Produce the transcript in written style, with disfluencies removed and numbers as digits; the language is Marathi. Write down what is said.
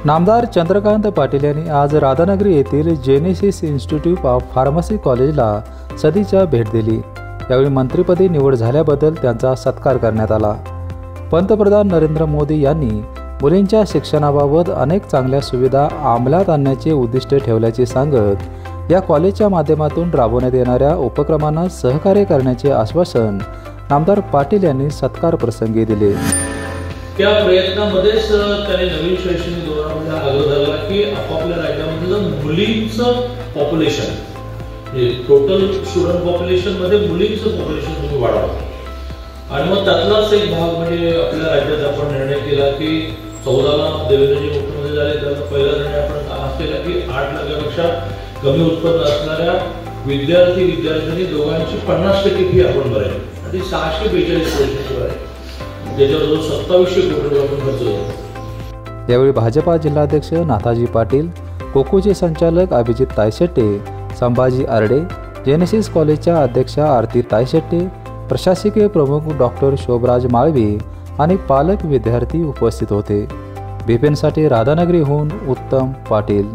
नामदार चंद्रकांत पाटील यांनी आज राधानगरी येथील जेनेसिस इन्स्टिट्यूट ऑफ फार्मसी कॉलेजला सदिच्छा भेट दिली। यावेळी मंत्रिपदी निवड झाल्याबद्दल त्यांचा सत्कार करण्यात आला। पंतप्रधान नरेंद्र मोदी यांनी मुलींच्या शिक्षणाबाबत अनेक चांगल्या सुविधा अंमलात आणण्याचे उद्दिष्ट ठेवल्याचे सांगत या कॉलेजच्या माध्यमातून राबवण्यात येणाऱ्या उपक्रमांना सहकार्य करण्याचे आश्वासन नामदार पाटील यांनी सत्कार प्रसंगी दिले। त्या प्रयत्नामध्येच त्यांनी नवीन शैक्षणिक धोरणामध्ये आग्रह धरला की आपापल्या राज्यामधलं मुलींचं पॉप्युलेशन, टोटल स्टुडंट पॉप्युलेशन मध्ये मुलींचं पॉप्युलेशन तुम्ही वाढवा। आणि मग त्यातलाच एक भाग म्हणजे आपल्या राज्यात आपण निर्णय केला की 14ला देवेंद्रजी मुख्यमंत्री झाले त्याचा पहिला निर्णय आपण हा केला की 8 लाखापेक्षा कमी उत्पन्न असणाऱ्या विद्यार्थ्यांनी दोघांची 50% फी आपण भरायची आणि 642 कोटी आहे, ज्याच्यावर 2700 कोटी रुपये आपण खर्च करतो। यावेळी भाजपा जिल्हाध्यक्ष नाथाजी पाटील, कोकोचे संचालक अभिजित तायशेट्टे, संभाजी आरडे, जेनेसिस कॉलेजच्या अध्यक्षा आरती तायशेट्टे, प्रशासकीय प्रमुख डॉक्टर शोभराज माळवी आणि पालक विद्यार्थी उपस्थित होते। बीपीएनसाठी राधानगरीहून उत्तम पाटील।